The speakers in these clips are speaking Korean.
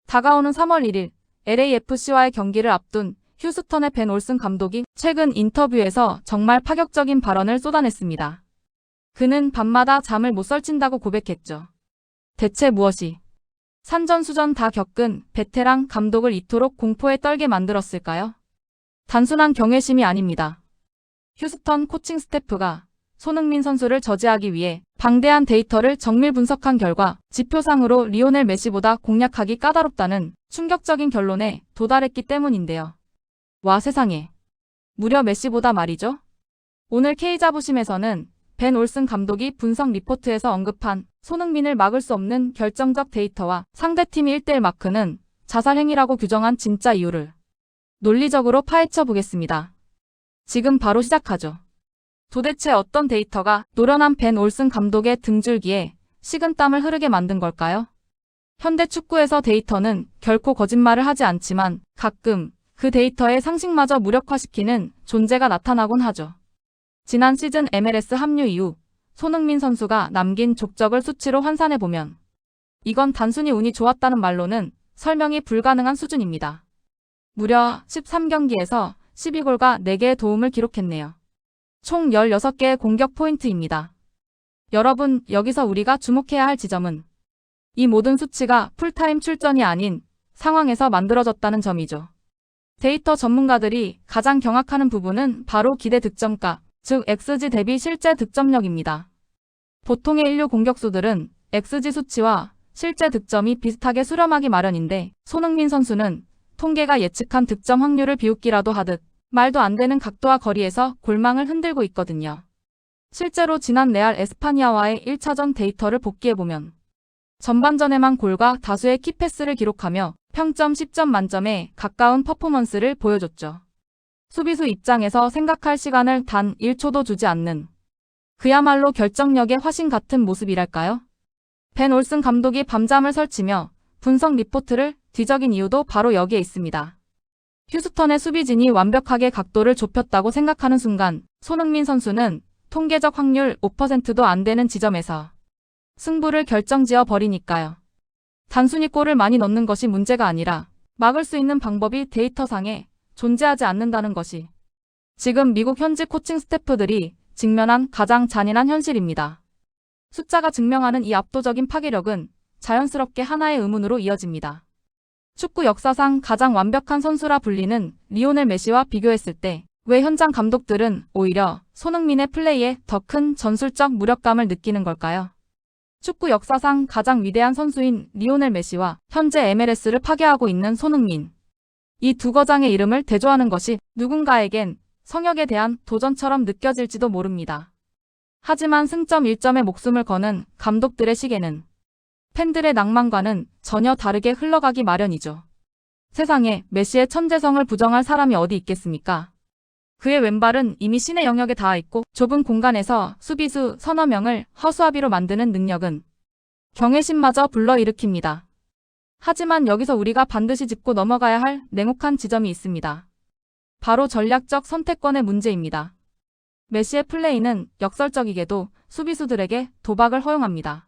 다가오는 3월 1일 LAFC와의 경기를 앞둔 휴스턴의 벤 올슨 감독이 최근 인터뷰에서 정말 파격적인 발언을 쏟아냈습니다. 그는 밤마다 잠을 못 설친다고 고백했죠. 대체 무엇이 산전수전 다 겪은 베테랑 감독을 이토록 공포에 떨게 만들었을까요? 단순한 경외심이 아닙니다. 휴스턴 코칭 스태프가 손흥민 선수를 저지하기 위해 방대한 데이터를 정밀 분석한 결과 지표상으로 리오넬 메시보다 공략하기 까다롭다는 충격적인 결론에 도달했기 때문인데요. 와 세상에. 무려 메시보다 말이죠. 오늘 K자부심에서는 벤 올슨 감독이 분석 리포트에서 언급한 손흥민을 막을 수 없는 결정적 데이터와 상대팀의 1대1 마크는 자살 행위라고 규정한 진짜 이유를 논리적으로 파헤쳐 보겠습니다. 지금 바로 시작하죠. 도대체 어떤 데이터가 노련한 벤 올슨 감독의 등줄기에 식은땀을 흐르게 만든 걸까요? 현대 축구에서 데이터는 결코 거짓말을 하지 않지만 가끔 그 데이터의 상식마저 무력화시키는 존재가 나타나곤 하죠. 지난 시즌 MLS 합류 이후 손흥민 선수가 남긴 족적을 수치로 환산해보면 이건 단순히 운이 좋았다는 말로는 설명이 불가능한 수준입니다. 무려 13경기에서 12골과 4개의 도움을 기록했네요. 총 16개의 공격 포인트입니다. 여러분, 여기서 우리가 주목해야 할 지점은 이 모든 수치가 풀타임 출전이 아닌 상황에서 만들어졌다는 점이죠. 데이터 전문가들이 가장 경악하는 부분은 바로 기대 득점가, 즉 XG 대비 실제 득점력입니다. 보통의 인류 공격수들은 XG 수치와 실제 득점이 비슷하게 수렴하기 마련인데 손흥민 선수는 통계가 예측한 득점 확률을 비웃기라도 하듯 말도 안 되는 각도와 거리에서 골망을 흔들고 있거든요. 실제로 지난 레알 에스파니아와의 1차전 데이터를 복기해보면 전반전에만 골과 다수의 키패스를 기록하며 평점 10점 만점에 가까운 퍼포먼스를 보여줬죠. 수비수 입장에서 생각할 시간을 단 1초도 주지 않는 그야말로 결정력의 화신 같은 모습이랄까요? 벤 올슨 감독이 밤잠을 설치며 분석 리포트를 뒤적인 이유도 바로 여기에 있습니다. 휴스턴의 수비진이 완벽하게 각도를 좁혔다고 생각하는 순간 손흥민 선수는 통계적 확률 5%도 안 되는 지점에서 승부를 결정지어 버리니까요. 단순히 골을 많이 넣는 것이 문제가 아니라 막을 수 있는 방법이 데이터상에 존재하지 않는다는 것이 지금 미국 현지 코칭 스태프들이 직면한 가장 잔인한 현실입니다. 숫자가 증명하는 이 압도적인 파괴력은 자연스럽게 하나의 의문으로 이어집니다. 축구 역사상 가장 완벽한 선수라 불리는 리오넬 메시와 비교했을 때 왜 현장 감독들은 오히려 손흥민의 플레이에 더 큰 전술적 무력감을 느끼는 걸까요? 축구 역사상 가장 위대한 선수인 리오넬 메시와 현재 MLS를 파괴하고 있는 손흥민. 이 두 거장의 이름을 대조하는 것이 누군가에겐 성역에 대한 도전처럼 느껴질지도 모릅니다. 하지만 승점 1점에 목숨을 거는 감독들의 시계는 팬들의 낭만과는 전혀 다르게 흘러가기 마련이죠. 세상에 메시의 천재성을 부정할 사람이 어디 있겠습니까? 그의 왼발은 이미 신의 영역에 닿아 있고 좁은 공간에서 수비수 서너 명을 허수아비로 만드는 능력은 경외심마저 불러일으킵니다. 하지만 여기서 우리가 반드시 짚고 넘어가야 할 냉혹한 지점이 있습니다. 바로 전략적 선택권의 문제입니다. 메시의 플레이는 역설적이게도 수비수들에게 도박을 허용합니다.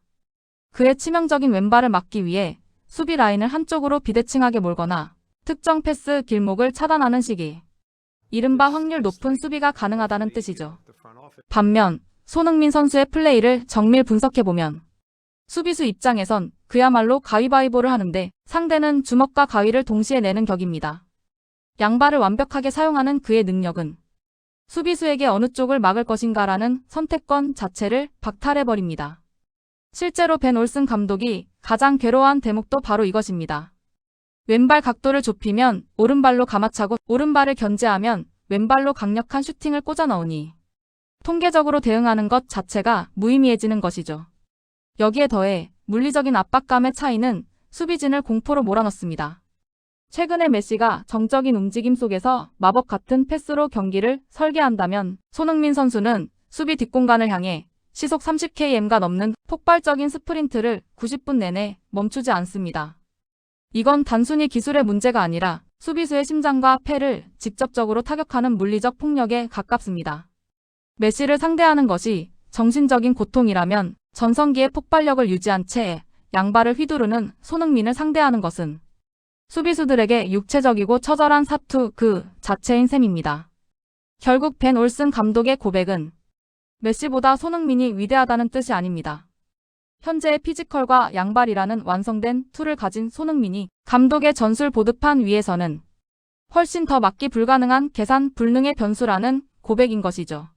그의 치명적인 왼발을 막기 위해 수비 라인을 한쪽으로 비대칭하게 몰거나 특정 패스 길목을 차단하는 시기. 이른바 확률 높은 수비가 가능하다는 뜻이죠. 반면 손흥민 선수의 플레이를 정밀 분석해보면 수비수 입장에선 그야말로 가위바위보를 하는데 상대는 주먹과 가위를 동시에 내는 격입니다. 양발을 완벽하게 사용하는 그의 능력은 수비수에게 어느 쪽을 막을 것인가라는 선택권 자체를 박탈해버립니다. 실제로 벤 올슨 감독이 가장 괴로워한 대목도 바로 이것입니다. 왼발 각도를 좁히면 오른발로 감아차고 오른발을 견제하면 왼발로 강력한 슈팅을 꽂아 넣으니 통계적으로 대응하는 것 자체가 무의미해지는 것이죠. 여기에 더해 물리적인 압박감의 차이는 수비진을 공포로 몰아넣습니다. 최근에 메시가 정적인 움직임 속에서 마법 같은 패스로 경기를 설계한다면 손흥민 선수는 수비 뒷공간을 향해 시속 30km가 넘는 폭발적인 스프린트를 90분 내내 멈추지 않습니다. 이건 단순히 기술의 문제가 아니라 수비수의 심장과 폐를 직접적으로 타격하는 물리적 폭력에 가깝습니다. 메시를 상대하는 것이 정신적인 고통이라면 전성기의 폭발력을 유지한 채 양발을 휘두르는 손흥민을 상대하는 것은 수비수들에게 육체적이고 처절한 사투 그 자체인 셈입니다. 결국 벤 올슨 감독의 고백은 메시보다 손흥민이 위대하다는 뜻이 아닙니다. 현재의 피지컬과 양발이라는 완성된 툴을 가진 손흥민이 감독의 전술 보드판 위에서는 훨씬 더 막기 불가능한 계산 불능의 변수라는 고백인 것이죠.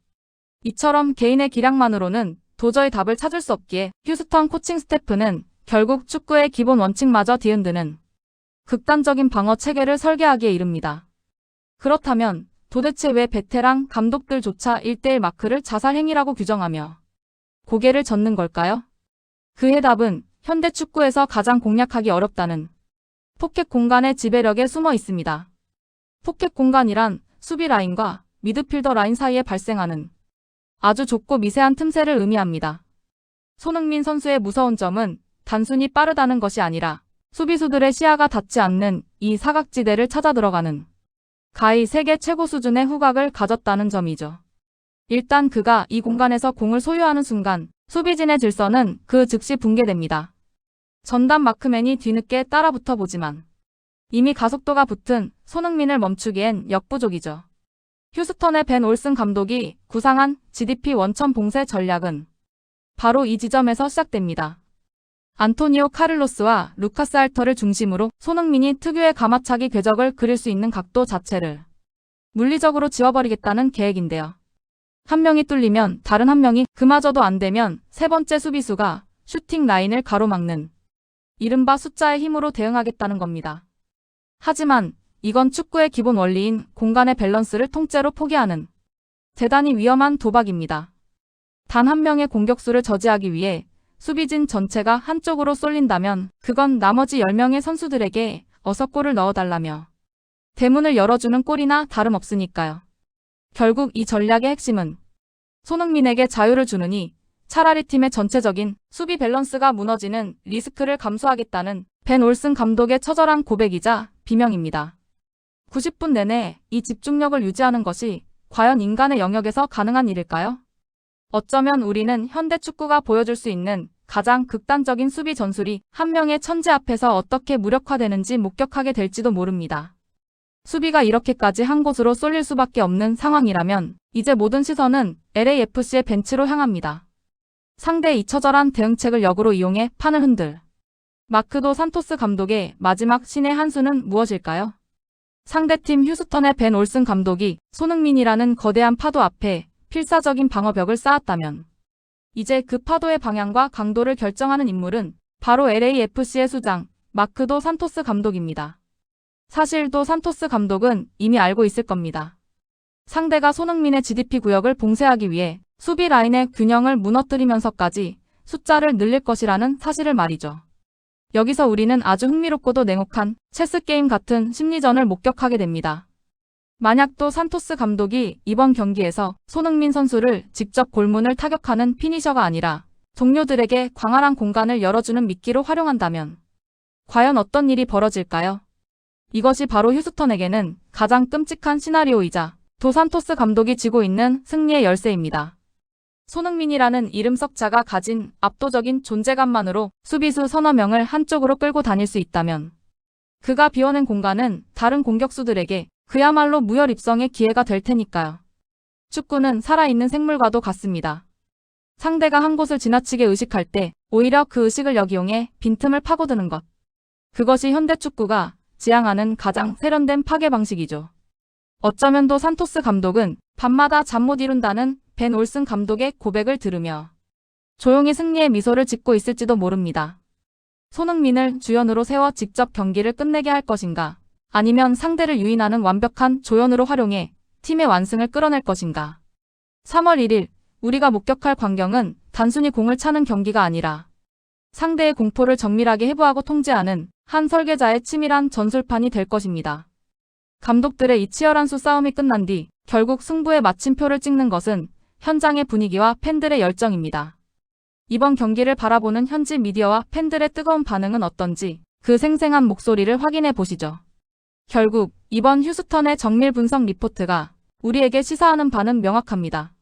이처럼 개인의 기량만으로는 도저히 답을 찾을 수 없기에 휴스턴 코칭 스태프는 결국 축구의 기본 원칙마저 뒤흔드는 극단적인 방어 체계를 설계하기에 이릅니다. 그렇다면 도대체 왜 베테랑 감독들조차 1대1 마크를 자살 행위라고 규정하며 고개를 젓는 걸까요? 그 해답은 현대 축구에서 가장 공략하기 어렵다는 포켓 공간의 지배력에 숨어 있습니다. 포켓 공간이란 수비 라인과 미드필더 라인 사이에 발생하는 아주 좁고 미세한 틈새를 의미합니다. 손흥민 선수의 무서운 점은 단순히 빠르다는 것이 아니라 수비수들의 시야가 닿지 않는 이 사각지대를 찾아 들어가는 가히 세계 최고 수준의 후각을 가졌다는 점이죠. 일단 그가 이 공간에서 공을 소유하는 순간 수비진의 질서는 그 즉시 붕괴됩니다. 전담 마크맨이 뒤늦게 따라붙어 보지만 이미 가속도가 붙은 손흥민을 멈추기엔 역부족이죠. 휴스턴의 벤 올슨 감독이 구상한 GDP 원천 봉쇄 전략은 바로 이 지점에서 시작됩니다. 안토니오 카를로스와 루카스 알터를 중심으로 손흥민이 특유의 가마차기 궤적을 그릴 수 있는 각도 자체를 물리적으로 지워버리겠다는 계획인데요. 한 명이 뚫리면 다른 한 명이 그마저도 안 되면 세 번째 수비수가 슈팅 라인을 가로막는 이른바 숫자의 힘으로 대응하겠다는 겁니다. 하지만 이건 축구의 기본 원리인 공간의 밸런스를 통째로 포기하는 대단히 위험한 도박입니다. 단 한 명의 공격수를 저지하기 위해 수비진 전체가 한쪽으로 쏠린다면 그건 나머지 10명의 선수들에게 어서 골을 넣어달라며 대문을 열어주는 꼴이나 다름없으니까요. 결국 이 전략의 핵심은 손흥민에게 자유를 주느니 차라리 팀의 전체적인 수비 밸런스가 무너지는 리스크를 감수하겠다는 벤 올슨 감독의 처절한 고백이자 비명입니다. 90분 내내 이 집중력을 유지하는 것이 과연 인간의 영역에서 가능한 일일까요? 어쩌면 우리는 현대 축구가 보여줄 수 있는 가장 극단적인 수비 전술이 한 명의 천재 앞에서 어떻게 무력화되는지 목격하게 될지도 모릅니다. 수비가 이렇게까지 한 곳으로 쏠릴 수밖에 없는 상황이라면 이제 모든 시선은 LAFC의 벤치로 향합니다. 상대의 이 처절한 대응책을 역으로 이용해 판을 흔들 마크도 산토스 감독의 마지막 신의 한 수는 무엇일까요? 상대팀 휴스턴의 벤 올슨 감독이 손흥민이라는 거대한 파도 앞에 필사적인 방어벽을 쌓았다면 이제 그 파도의 방향과 강도를 결정하는 인물은 바로 LAFC의 수장 마크도 산토스 감독입니다. 사실 도 산토스 감독은 이미 알고 있을 겁니다. 상대가 손흥민의 GDP 구역을 봉쇄하기 위해 수비 라인의 균형을 무너뜨리면서까지 숫자를 늘릴 것이라는 사실을 말이죠. 여기서 우리는 아주 흥미롭고도 냉혹한 체스게임 같은 심리전을 목격하게 됩니다. 만약 또 산토스 감독이 이번 경기에서 손흥민 선수를 직접 골문을 타격하는 피니셔가 아니라 동료들에게 광활한 공간을 열어주는 미끼로 활용한다면 과연 어떤 일이 벌어질까요? 이것이 바로 휴스턴에게는 가장 끔찍한 시나리오이자 도 산토스 감독이 쥐고 있는 승리의 열쇠입니다. 손흥민이라는 이름 석자가 가진 압도적인 존재감만으로 수비수 서너 명을 한쪽으로 끌고 다닐 수 있다면 그가 비워낸 공간은 다른 공격수들에게 그야말로 무혈 입성의 기회가 될 테니까요. 축구는 살아있는 생물과도 같습니다. 상대가 한 곳을 지나치게 의식할 때 오히려 그 의식을 역이용해 빈틈을 파고드는 것. 그것이 현대 축구가 지향하는 가장 세련된 파괴 방식이죠. 어쩌면 도 산토스 감독은 밤마다 잠 못 이룬다는 벤 올슨 감독의 고백을 들으며 조용히 승리의 미소를 짓고 있을지도 모릅니다. 손흥민을 주연으로 세워 직접 경기를 끝내게 할 것인가? 아니면 상대를 유인하는 완벽한 조연으로 활용해 팀의 완승을 끌어낼 것인가? 3월 1일 우리가 목격할 광경은 단순히 공을 차는 경기가 아니라 상대의 공포를 정밀하게 해부하고 통제하는 한 설계자의 치밀한 전술판이 될 것입니다. 감독들의 이 치열한 수싸움이 끝난 뒤 결국 승부의 마침표를 찍는 것은 현장의 분위기와 팬들의 열정입니다. 이번 경기를 바라보는 현지 미디어와 팬들의 뜨거운 반응은 어떤지 그 생생한 목소리를 확인해 보시죠. 결국 이번 휴스턴의 정밀 분석 리포트가 우리에게 시사하는 바는 명확합니다.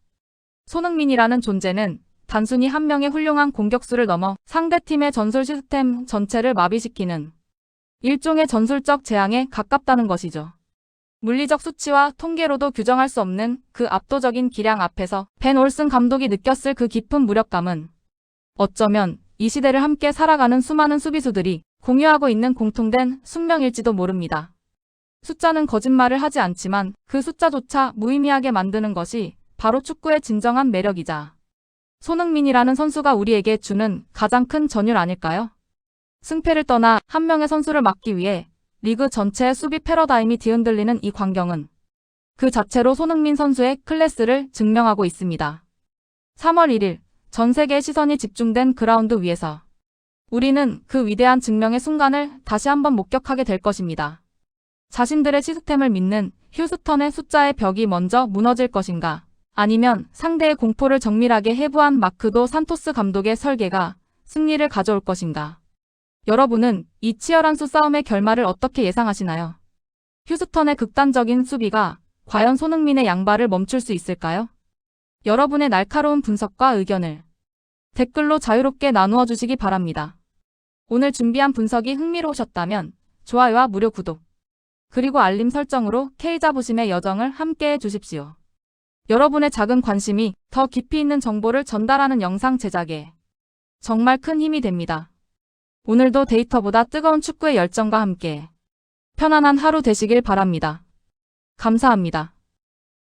손흥민이라는 존재는 단순히 한 명의 훌륭한 공격수를 넘어 상대팀의 전술 시스템 전체를 마비시키는 일종의 전술적 재앙에 가깝다는 것이죠. 물리적 수치와 통계로도 규정할 수 없는 그 압도적인 기량 앞에서 벤 올슨 감독이 느꼈을 그 깊은 무력감은 어쩌면 이 시대를 함께 살아가는 수많은 수비수들이 공유하고 있는 공통된 숙명일지도 모릅니다. 숫자는 거짓말을 하지 않지만 그 숫자조차 무의미하게 만드는 것이 바로 축구의 진정한 매력이자 손흥민이라는 선수가 우리에게 주는 가장 큰 전율 아닐까요? 승패를 떠나 한 명의 선수를 막기 위해 리그 전체의 수비 패러다임이 뒤흔들리는 이 광경은 그 자체로 손흥민 선수의 클래스를 증명하고 있습니다. 3월 1일 전 세계의 시선이 집중된 그라운드 위에서 우리는 그 위대한 증명의 순간을 다시 한번 목격하게 될 것입니다. 자신들의 시스템을 믿는 휴스턴의 숫자의 벽이 먼저 무너질 것인가? 아니면 상대의 공포를 정밀하게 해부한 마크도 산토스 감독의 설계가 승리를 가져올 것인가? 여러분은 이 치열한 수싸움의 결말을 어떻게 예상하시나요? 휴스턴의 극단적인 수비가 과연 손흥민의 양발을 멈출 수 있을까요? 여러분의 날카로운 분석과 의견을 댓글로 자유롭게 나누어 주시기 바랍니다. 오늘 준비한 분석이 흥미로우셨다면 좋아요와 무료 구독, 그리고 알림 설정으로 K자부심의 여정을 함께해 주십시오. 여러분의 작은 관심이 더 깊이 있는 정보를 전달하는 영상 제작에 정말 큰 힘이 됩니다. 오늘도 데이터보다 뜨거운 축구의 열정과 함께 편안한 하루 되시길 바랍니다. 감사합니다.